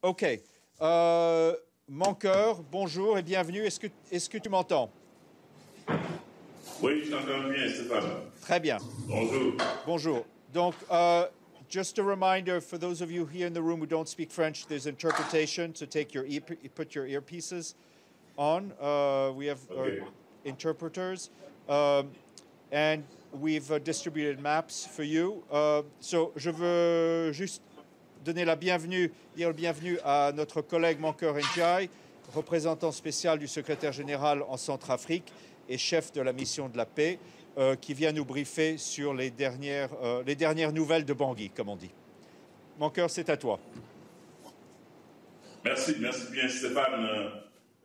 OK. Mankeur, bonjour et bienvenue. Est-ce que tu m'entends? Oui, je t'entends bien, Stéphane. Très bien. Bonjour. Bonjour. Donc, just a reminder for those of you here in the room who don't speak French, there's interpretation, so put your earpieces on. We have interpreters, and we've distributed maps for you. So, je veux juste donner la bienvenue, dire le bienvenue à notre collègue Mankeur Ndiaye, représentant spécial du secrétaire général en Centrafrique et chef de la mission de la paix, qui vient nous briefer sur les dernières nouvelles de Bangui, comme on dit. Mankeur, c'est à toi. Merci bien Stéphane.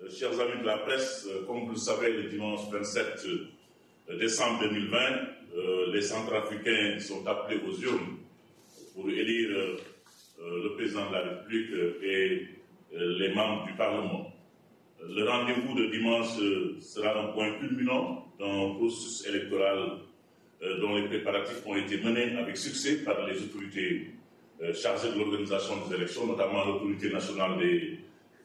Chers amis de la presse, comme vous le savez, le dimanche 27 décembre 2020, les Centrafricains sont appelés aux urnes pour élire le président de la République et les membres du Parlement. Le rendez-vous de dimanche sera un point culminant d'un processus électoral dont les préparatifs ont été menés avec succès par les autorités chargées de l'organisation des élections, notamment l'autorité nationale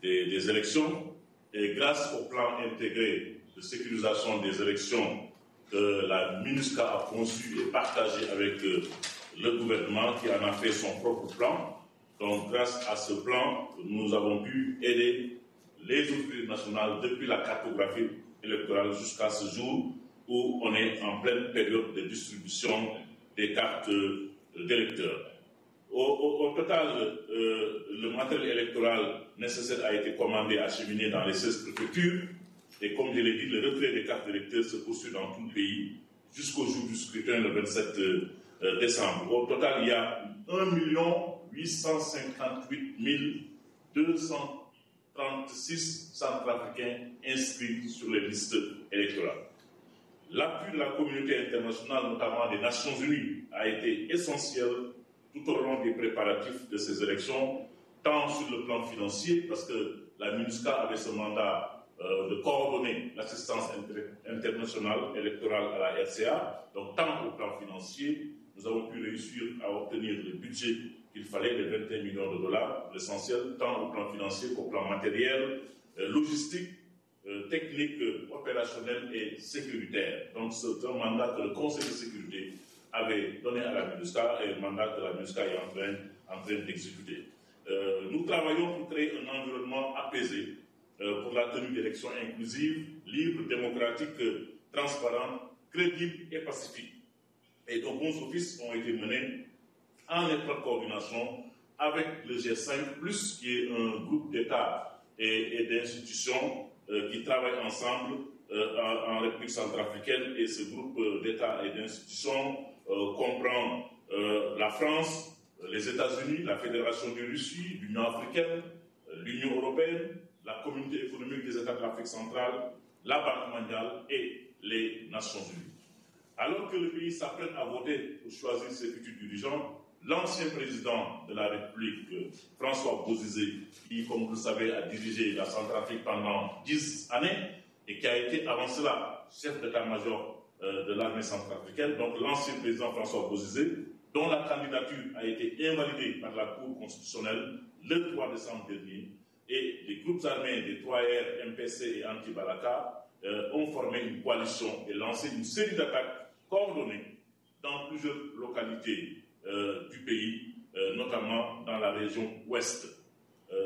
des élections. Et grâce au plan intégré de sécurisation des élections que la MINUSCA a conçu et partagé avec le gouvernement qui en a fait son propre plan. Donc grâce à ce plan, nous avons pu aider les autorités nationales depuis la cartographie électorale jusqu'à ce jour où on est en pleine période de distribution des cartes d'électeurs. Au total, le matériel électoral nécessaire a été commandé, acheminé dans les 16 préfectures et comme je l'ai dit, le retrait des cartes d'électeurs se poursuit dans tout le pays jusqu'au jour du scrutin le 27 décembre. Au total, il y a 1 858 236 Centrafricains inscrits sur les listes électorales. L'appui de la communauté internationale, notamment des Nations Unies, a été essentiel tout au long des préparatifs de ces élections, tant sur le plan financier, parce que la MINUSCA avait ce mandat de coordonner l'assistance internationale électorale à la RCA, donc tant au plan financier, nous avons pu réussir à obtenir le budget qu'il fallait, les 21 millions de dollars, l'essentiel, tant au plan financier qu'au plan matériel, logistique, technique, opérationnel et sécuritaire. Donc c'est un mandat que le Conseil de sécurité avait donné à la MINUSCA et le mandat que la MINUSCA est en train d'exécuter. Nous travaillons pour créer un environnement apaisé pour la tenue d'élections inclusives, libres, démocratiques, transparentes, crédibles et pacifiques. Et de bons offices ont été menés en étroite coordination avec le G5+, qui est un groupe d'États et d'institutions qui travaillent ensemble en République centrafricaine. Et ce groupe d'États et d'institutions comprend la France, les États-Unis, la Fédération de Russie, l'Union africaine, l'Union européenne, la Communauté économique des États de l'Afrique centrale, la Banque mondiale et les Nations unies. Alors que le pays s'apprête à voter pour choisir ses futurs dirigeants, l'ancien président de la République, François Bozizé, qui, comme vous le savez, a dirigé la Centrafrique pendant 10 années et qui a été avant cela chef d'état-major de l'armée centrafricaine, donc l'ancien président François Bozizé, dont la candidature a été invalidée par la Cour constitutionnelle le 3 décembre dernier, et les groupes armés des 3R, MPC et Anti-Balaka ont formé une coalition et lancé une série d'attaques coordonnées dans plusieurs localités du pays, notamment dans la région ouest.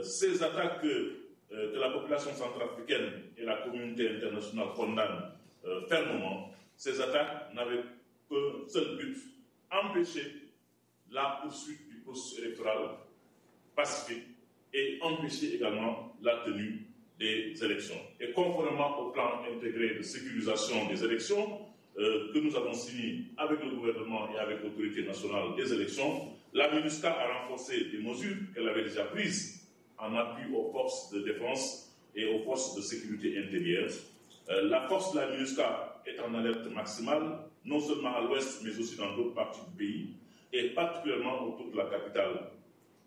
Ces attaques que la population centrafricaine et la communauté internationale condamnent fermement, ces attaques n'avaient qu'un seul but, empêcher la poursuite du processus électoral pacifique et empêcher également la tenue des élections. Et conformément au plan intégré de sécurisation des élections que nous avons signé avec le gouvernement et avec l'autorité nationale des élections, la MINUSCA a renforcé des mesures qu'elle avait déjà prises en appui aux forces de défense et aux forces de sécurité intérieure. La force de la MINUSCA est en alerte maximale, non seulement à l'ouest, mais aussi dans d'autres parties du pays, et particulièrement autour de la capitale,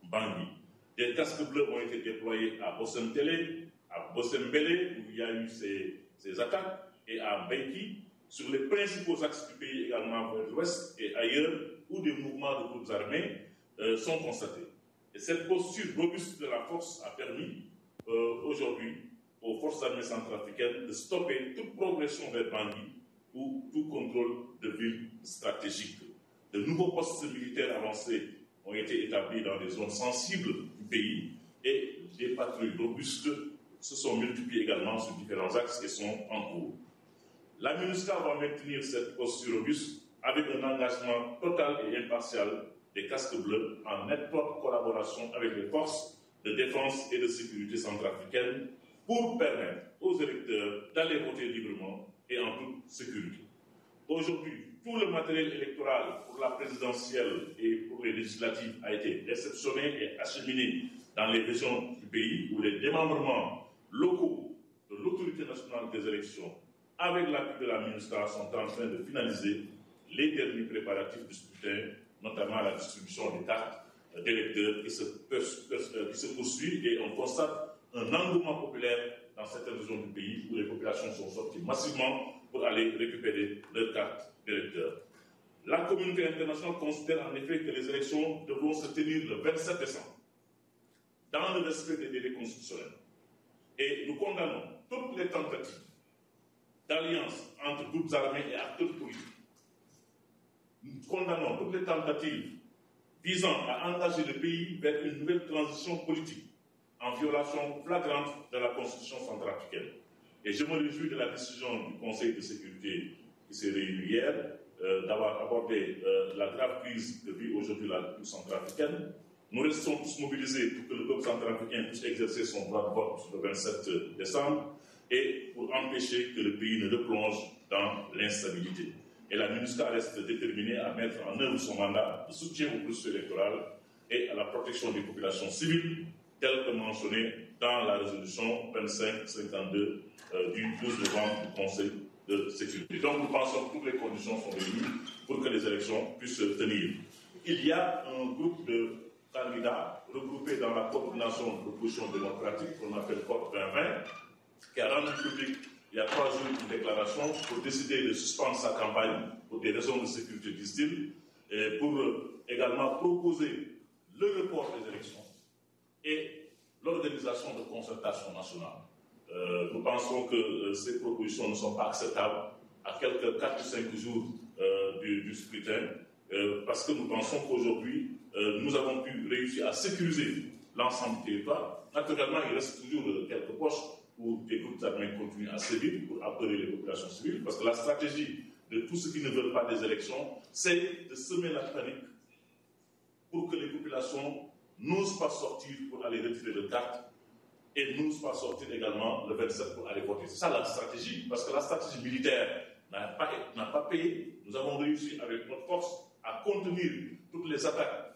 Bangui. Des casques bleus ont été déployés à Bossem-Télé, à Bossem-Bélé, où il y a eu ces attaques, et à Beiki, sur les principaux axes du pays également vers l'ouest et ailleurs, où des mouvements de groupes armés sont constatés. Et cette posture robuste de la force a permis aujourd'hui aux forces armées centrafricaines de stopper toute progression vers Bangui ou tout contrôle de villes stratégiques. De nouveaux postes militaires avancés ont été établis dans des zones sensibles du pays et des patrouilles robustes se sont multipliées également sur différents axes et sont en cours. La MINUSCA va maintenir cette posture robuste avec un engagement total et impartial des casques bleus en étroite collaboration avec les forces de défense et de sécurité centrafricaines pour permettre aux électeurs d'aller voter librement et en toute sécurité. Aujourd'hui, tout le matériel électoral pour la présidentielle et pour les législatives a été réceptionné et acheminé dans les régions du pays où les démembrements locaux de l'autorité nationale des élections, avec l'appui de la MINUSCA, sont en train de finaliser les derniers préparatifs du scrutin, notamment la distribution des cartes d'électeurs qui se poursuit et on constate un engouement populaire dans certaines régions du pays où les populations sont sorties massivement pour aller récupérer leurs cartes d'électeurs. La communauté internationale considère en effet que les élections devront se tenir le 27 décembre dans le respect des délais constitutionnels. Et nous condamnons toutes les tentatives d'alliance entre groupes armés et acteurs politiques. Nous condamnons toutes les tentatives visant à engager le pays vers une nouvelle transition politique en violation flagrante de la Constitution centrafricaine. Et je me réjouis de la décision du Conseil de sécurité qui s'est réuni hier d'avoir abordé la grave crise que vit aujourd'hui la République centrafricaine. Nous restons tous mobilisés pour que le peuple centrafricain puisse exercer son droit de vote le 27 décembre et pour empêcher que le pays ne replonge dans l'instabilité. Et la MINUSCA reste déterminée à mettre en œuvre son mandat de soutien au processus électoral et à la protection des populations civiles, tel que mentionné dans la résolution 2552 du 12 novembre du Conseil de sécurité. Donc nous pensons que toutes les conditions sont réunies pour que les élections puissent se tenir. Il y a un groupe de candidats regroupés dans la coordination de l'opposition démocratique qu'on appelle COP 2020 qui a rendu public il y a 3 jours une déclaration pour décider de suspendre sa campagne pour des raisons de sécurité, disent-ils, et pour également proposer le report des élections et l'organisation de concertation nationale. Nous pensons que ces propositions ne sont pas acceptables à quelques 4 ou 5 jours du scrutin, parce que nous pensons qu'aujourd'hui, nous avons pu réussir à sécuriser l'ensemble du territoire. Naturellement, il reste toujours quelques poches où des groupes armés continuent à sévir pour appeler les populations civiles, parce que la stratégie de tous ceux qui ne veulent pas des élections, c'est de semer la panique pour que les populations n'osent pas sortir pour aller retirer leurs cartes et n'osent pas sortir également le 27 pour aller voter. C'est ça la stratégie, parce que la stratégie militaire n'a pas payé. Nous avons réussi avec notre force à contenir toutes les attaques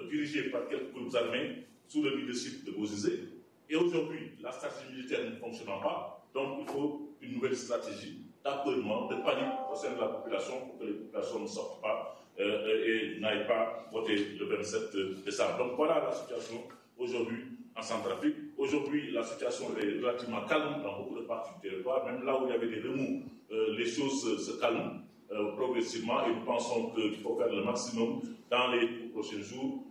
dirigées par quelques groupes armés sous le leadership de Bozizé. Et aujourd'hui, la stratégie militaire ne fonctionnant pas, donc il faut une nouvelle stratégie d'apeurement, de panique au sein de la population pour que les populations ne sortent pas et n'aillent pas voter le 27 décembre. Donc voilà la situation aujourd'hui en Centrafrique. Aujourd'hui, la situation est relativement calme dans beaucoup de parties du territoire. Même là où il y avait des remous, les choses se calment progressivement et nous pensons qu'il faut faire le maximum dans les prochains jours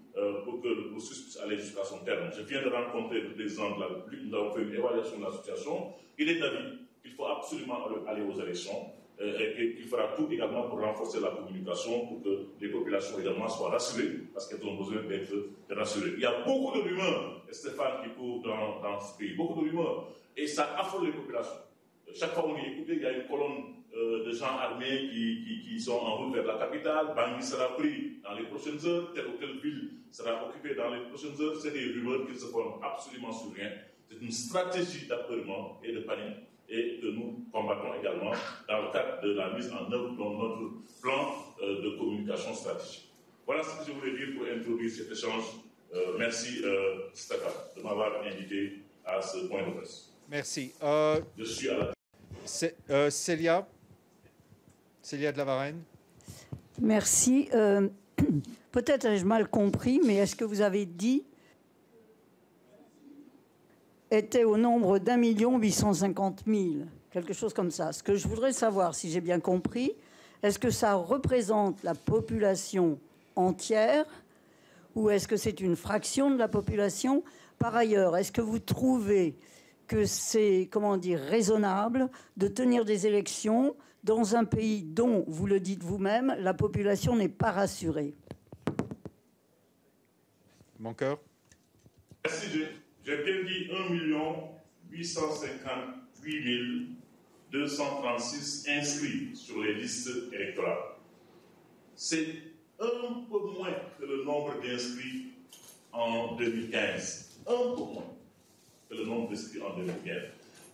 pour que le processus puisse aller jusqu'à son terme. Je viens de rencontrer le président de la République, nous avons fait une évaluation de la situation. Il est d'avis qu'il faut absolument aller aux élections et qu'il fera tout également pour renforcer la communication pour que les populations également soient rassurées parce qu'elles ont besoin d'être rassurées. Il y a beaucoup de rumeurs, Stéphane, qui courent dans ce pays, beaucoup de rumeurs, et ça affole les populations. Chaque fois qu'on y écoute, il y a une colonne de gens armés qui sont en route vers la capitale. Bangui sera pris dans les prochaines heures, telle ou telle ville sera occupée dans les prochaines heures. C'est des rumeurs qui ne se fondent absolument sur rien. C'est une stratégie d'apeurement et de panique et que nous combattons également dans le cadre de la mise en œuvre de notre plan de communication stratégique. Voilà ce que je voulais dire pour introduire cet échange. Merci Stéphane de m'avoir invité à ce point de presse. Merci. Je suis à la... Célia de la Varenne. Merci. Peut-être ai-je mal compris, mais est-ce que vous avez dit était au nombre d'1 850 000, quelque chose comme ça. Ce que je voudrais savoir, si j'ai bien compris, est-ce que ça représente la population entière ou est-ce que c'est une fraction de la population? Par ailleurs, est-ce que vous trouvez que c'est, comment dire, raisonnable de tenir des élections dans un pays dont, vous le dites vous-même, la population n'est pas rassurée? Mon cœur. Merci, j'ai bien dit 1 858 236 inscrits sur les listes électorales. C'est un peu moins que le nombre d'inscrits en 2015. Un peu moins que le nombre d'inscrits en 2015.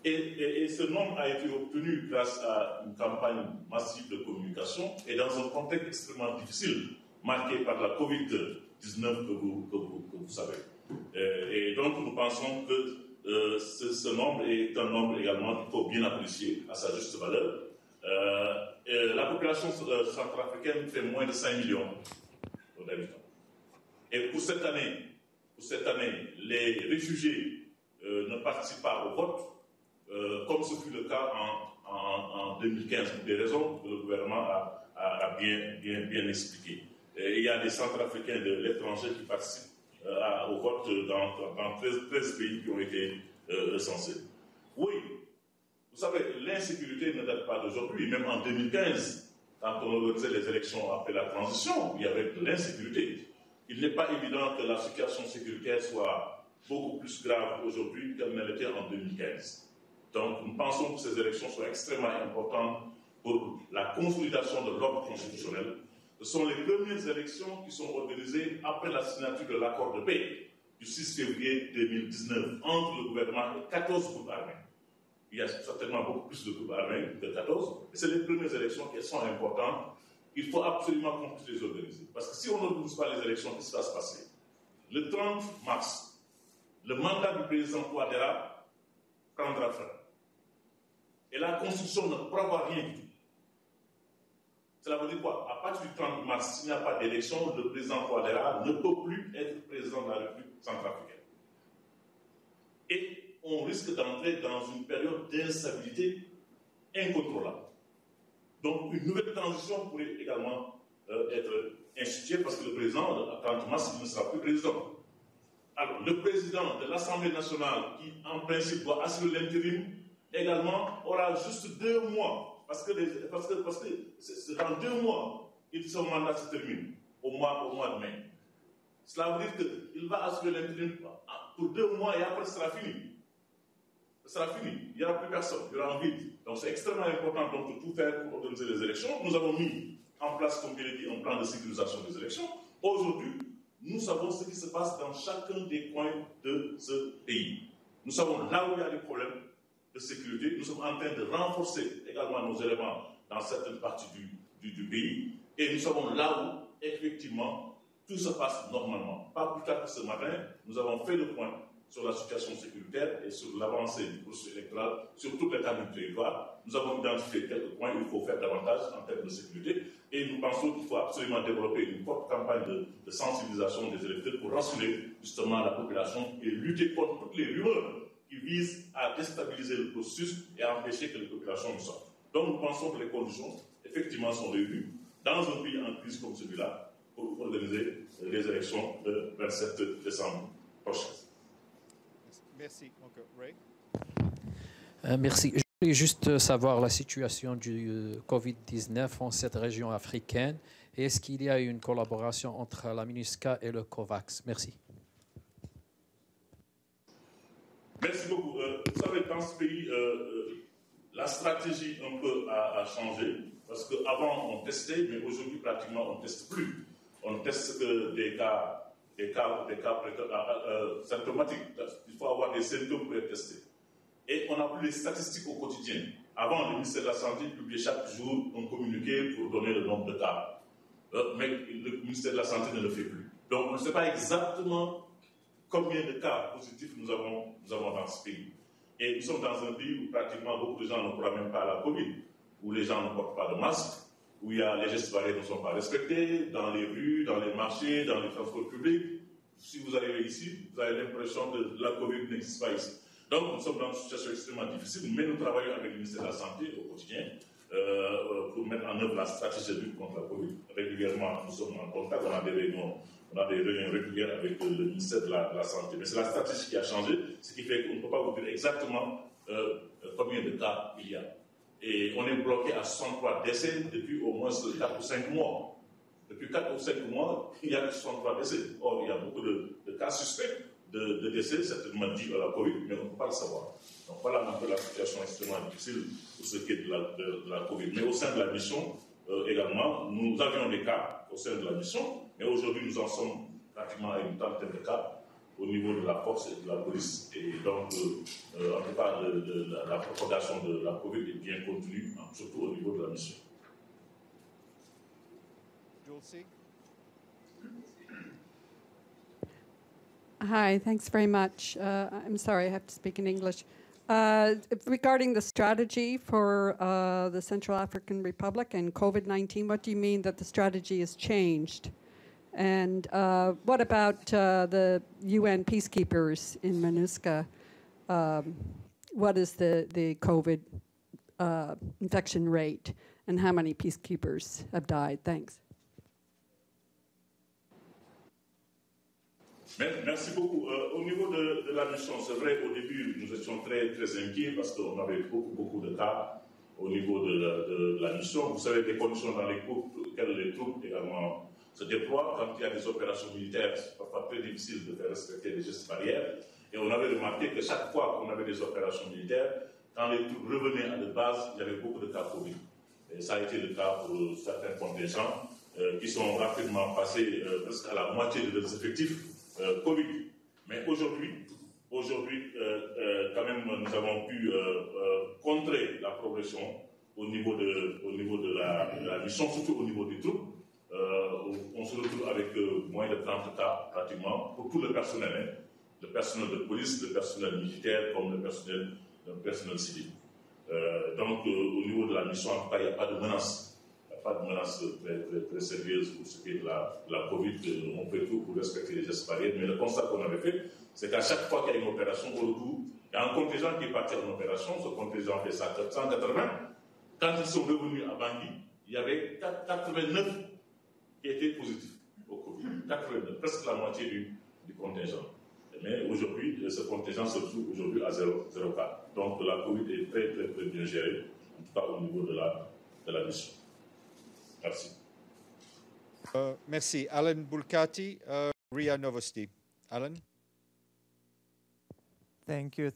Et ce nombre a été obtenu grâce à une campagne massive de communication et dans un contexte extrêmement difficile, marqué par la Covid-19 que vous savez. Et donc nous pensons que ce nombre est un nombre également qu'il faut bien apprécier à sa juste valeur. La population centrafricaine fait moins de 5 millions d'habitants. Et pour cette année, les réfugiés ne participent pas au vote, comme ce fut le cas en 2015, pour des raisons que le gouvernement a bien expliquées. Il y a des Centrafricains de l'étranger qui participent au vote dans 13 pays qui ont été recensés. Oui, vous savez, l'insécurité ne date pas d'aujourd'hui. Même en 2015, quand on organisait les élections après la transition, il y avait de l'insécurité. Il n'est pas évident que la situation sécuritaire soit beaucoup plus grave aujourd'hui qu'elle ne l'était en 2015. Donc, nous pensons que ces élections sont extrêmement importantes pour la consolidation de l'ordre constitutionnel. Ce sont les premières élections qui sont organisées après la signature de l'accord de paix du 6 février 2019 entre le gouvernement et 14 groupes armés. Il y a certainement beaucoup plus de groupes armés que 14, et c'est les premières élections qui sont importantes. Il faut absolument qu'on puisse les organiser. Parce que si on n'organise pas les élections, qu'est-ce qui va se passer? Le 30 mars, le mandat du président Touadéra prendra fin. Et la Constitution ne prévoit rien du tout. Cela veut dire quoi? À partir du 30 mars, s'il n'y a pas d'élection, le président Touadéra ne peut plus être président de la République centrafricaine. Et on risque d'entrer dans une période d'instabilité incontrôlable. Donc une nouvelle transition pourrait également être instituée parce que le président, à 30 mars, il ne sera plus président. Alors le président de l'Assemblée nationale, qui en principe doit assurer l'intérim, également aura juste 2 mois. Parce que c'est dans 2 mois que son mandat se termine, au mois de mai. Cela veut dire qu'il va assurer l'intérim pour 2 mois et après ce sera fini. Ce sera fini. Il n'y aura plus personne, il y aura un vide. Donc c'est extrêmement important donc, de tout faire pour organiser les élections. Nous avons mis en place, comme je l'ai dit, un plan de sécurisation des élections. Aujourd'hui, nous savons ce qui se passe dans chacun des coins de ce pays. Nous savons là où il y a des problèmes de sécurité. Nous sommes en train de renforcer également nos éléments dans certaines parties du pays. Et nous savons là où, effectivement, tout se passe normalement. Pas plus tard que ce matin, nous avons fait le point sur la situation sécuritaire et sur l'avancée du processus électoral sur toute l'étendue du territoire. Nous avons identifié quelques points où il faut faire davantage en termes de sécurité. Et nous pensons qu'il faut absolument développer une forte campagne de sensibilisation des électeurs pour rassurer justement la population et lutter contre toutes les rumeurs qui visent à déstabiliser le processus et à empêcher que les populations ne sortent. Donc nous pensons que les conditions, effectivement, sont réunies dans un pays en crise comme celui-là pour organiser les élections le 27 décembre prochain. Merci. Ray? Merci. Je voulais juste savoir la situation du Covid-19 en cette région africaine. Et est-ce qu'il y a une collaboration entre la MINUSCA et le COVAX? Merci. Merci beaucoup. Vous savez, dans ce pays, la stratégie un peu a changé. Parce qu'avant, on testait, mais aujourd'hui, pratiquement, on ne teste plus. On teste des cas symptomatiques. Il faut avoir des symptômes pour être testé. Et on n'a plus les statistiques au quotidien. Avant, le ministère de la Santé publiait chaque jour un communiqué pour donner le nombre de cas. Mais le ministère de la Santé ne le fait plus. Donc, on ne sait pas exactement combien de cas positifs nous avons dans ce pays. Et nous sommes dans un pays où pratiquement beaucoup de gens ne croient même pas à la Covid, où les gens ne portent pas de masque, où les gestes barrières ne sont pas respectés, dans les rues, dans les marchés, dans les transports publics. Si vous arrivez ici, vous avez l'impression que la Covid n'existe pas ici. Donc, nous sommes dans une situation extrêmement difficile, mais nous travaillons avec le ministère de la Santé au quotidien pour mettre en œuvre la stratégie de lutte contre la Covid. Régulièrement, nous sommes en contact, on a des réunions On a des réunions régulières avec le ministère de la Santé. Mais c'est la stratégie qui a changé, ce qui fait qu'on ne peut pas vous dire exactement combien de cas il y a. Et on est bloqué à 63 décès depuis au moins 4 ou 5 mois. Depuis 4 ou 5 mois, il y a 63 décès. Or, il y a beaucoup de cas suspects de décès, certainement dits à la Covid, mais on ne peut pas le savoir. Donc voilà un peu la situation extrêmement difficile pour ce qui est de la Covid. Mais au sein de la mission, également, nous avions des cas au sein de la mission, mais aujourd'hui nous en sommes pratiquement à une trentaine de cas au niveau de la force et de la police. Et donc, en tout cas, la propagation de la Covid est bien contenue, surtout au niveau de la mission. Hi, thanks very much. I'm sorry, I have to speak in English. Regarding the strategy for the Central African Republic and COVID-19, what do you mean that the strategy has changed? And what about the UN peacekeepers in MINUSCA? What is the COVID infection rate, and how many peacekeepers have died? Thanks. Merci beaucoup. Au niveau de la mission, c'est vrai, au début, nous étions très inquiets parce qu'on avait beaucoup de cas au niveau de la mission. Vous savez, les conditions dans lesquelles les troupes également se déploient, quand il y a des opérations militaires, c'est parfois très difficile de faire respecter les gestes barrières. Et on avait remarqué que chaque fois qu'on avait des opérations militaires, quand les troupes revenaient à la base, il y avait beaucoup de cas Covid. Et ça a été le cas pour certains contingents qui sont rapidement passés presque à la moitié de leurs effectifs Covid. Mais aujourd'hui, quand même, nous avons pu contrer la progression au niveau de la mission, surtout au niveau des troupes. On se retrouve avec moins de 30 cas pratiquement pour tout le personnel, le personnel de police, le personnel militaire comme le personnel civil. Donc au niveau de la mission, en tout cas, il n'y a pas de menace. Pas de menace très sérieuse pour ce qui est de la Covid. On fait tout pour respecter les gestes barrières. Mais le constat qu'on avait fait, c'est qu'à chaque fois qu'il y a une opération, au retour, il y a un contingent qui est parti en opération. Ce contingent fait 180. Quand ils sont revenus à Bangui, il y avait 89 qui étaient positifs au Covid. 89, presque la moitié du contingent. Mais aujourd'hui, ce contingent se trouve aujourd'hui à 0 cas. Donc la Covid est très bien gérée, en tout cas au niveau de la mission. Merci. Merci. Alan Bulkati, RIA Novosti. Alan? Thank you,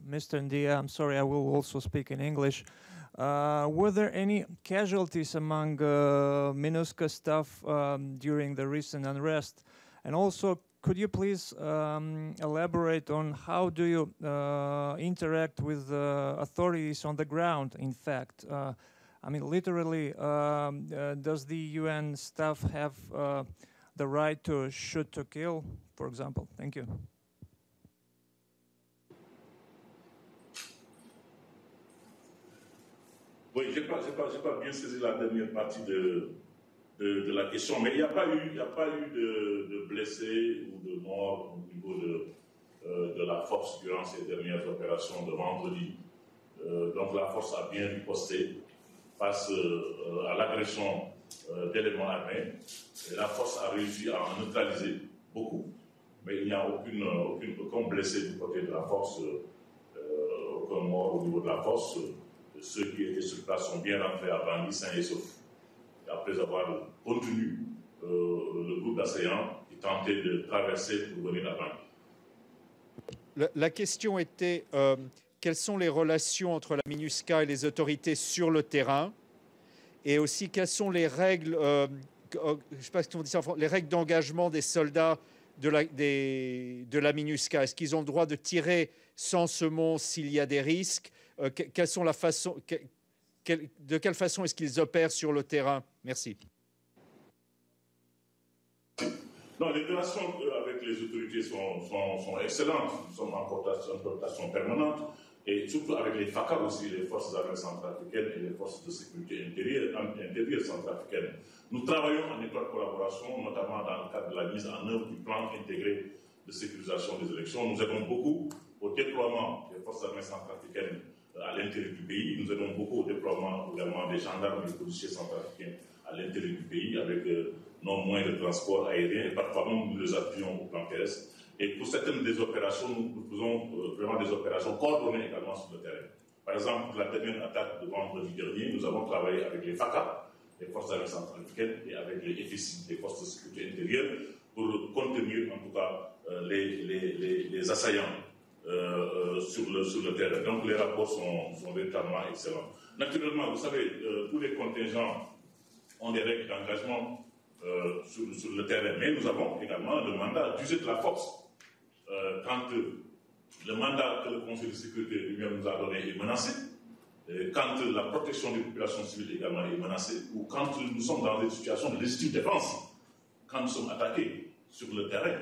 Mr. Ndia. I'm sorry, I will also speak in English. Were there any casualties among MINUSCA staff during the recent unrest? And also, could you please elaborate on how do you interact with authorities on the ground, in fact? I mean, literally, does the UN staff have the right to shoot to kill, for example? Thank you. Oui, je n'ai pas bien saisi la dernière partie de la question, mais il n'y a pas eu de blessés ou de morts au niveau de la force durant ces dernières opérations de vendredi. Donc la force a bien riposté face à l'agression d'éléments armés. Et la force a réussi à en neutraliser beaucoup, mais il n'y a aucun blessé du côté de la force, aucun mort au niveau de la force. Ceux qui étaient sur place sont bien rentrés à Bangui sains et saufs. Après avoir contenu le groupe d'assaillants qui tentait de traverser pour venir à Bangui. La question était quelles sont les relations entre la MINUSCA et les autorités sur le terrain, et aussi quelles sont les règles, je ne sais pas si on dit ça en français, les règles d'engagement des soldats de la MINUSCA. Est-ce qu'ils ont le droit de tirer sans semence s'il y a des risques? De quelle façon est-ce qu'ils opèrent sur le terrain? Merci. Non, les relations avec les autorités sont excellentes. Nous sommes en coopération permanente, et surtout avec les FACA aussi, les forces armées centrafricaines et les forces de sécurité intérieure centrafricaines. Nous travaillons en étroite collaboration, notamment dans le cadre de la mise en œuvre du plan intégré de sécurisation des élections. Nous aidons beaucoup au déploiement des forces armées centrafricaines à l'intérieur du pays. Nous aidons beaucoup au déploiement également des gendarmes et des policiers centrafricains à à l'intérieur du pays avec nos moyens de transport aérien et parfois même nous les appuyons au plan terrestre. Et pour certaines des opérations, nous faisons vraiment des opérations coordonnées également sur le terrain. Par exemple, pour la dernière attaque de vendredi dernier, nous avons travaillé avec les FACA, les forces armées centrafricaines, et avec les FSI, les forces de sécurité intérieure, pour contenir en tout cas les assaillants sur le terrain. Donc les rapports sont véritablement excellents. Naturellement, vous savez, tous les contingents ont des règles d'engagement sur le terrain, mais nous avons également le mandat d'user de la force. Quand le mandat que le Conseil de sécurité lui-même nous a donné est menacé, quand la protection des populations civiles également est menacée, ou quand nous sommes dans des situations de légitime défense, quand nous sommes attaqués sur le terrain,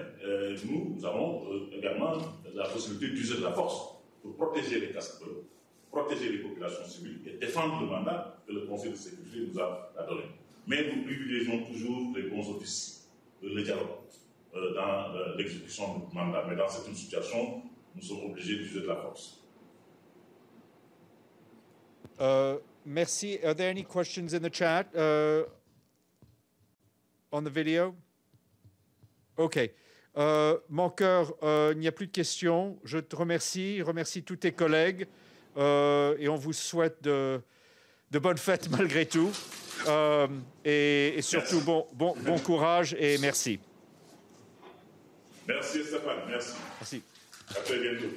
nous avons également la possibilité d'user de la force pour protéger les casques-bleus, protéger les populations civiles et défendre le mandat que le Conseil de sécurité nous a donné. Mais nous privilégions toujours les bons offices, le dialogue dans l'exécution du mandat. Mais dans certaines situations, nous sommes obligés d'user de la force. Merci. Are there any questions in the chat on the video? OK. Mon cœur, il n'y a plus de questions. Je te remercie tous tes collègues et on vous souhaite de bonnes fêtes malgré tout. Et surtout, bon courage et merci. Merci Stéphane, merci. Merci. À très bientôt.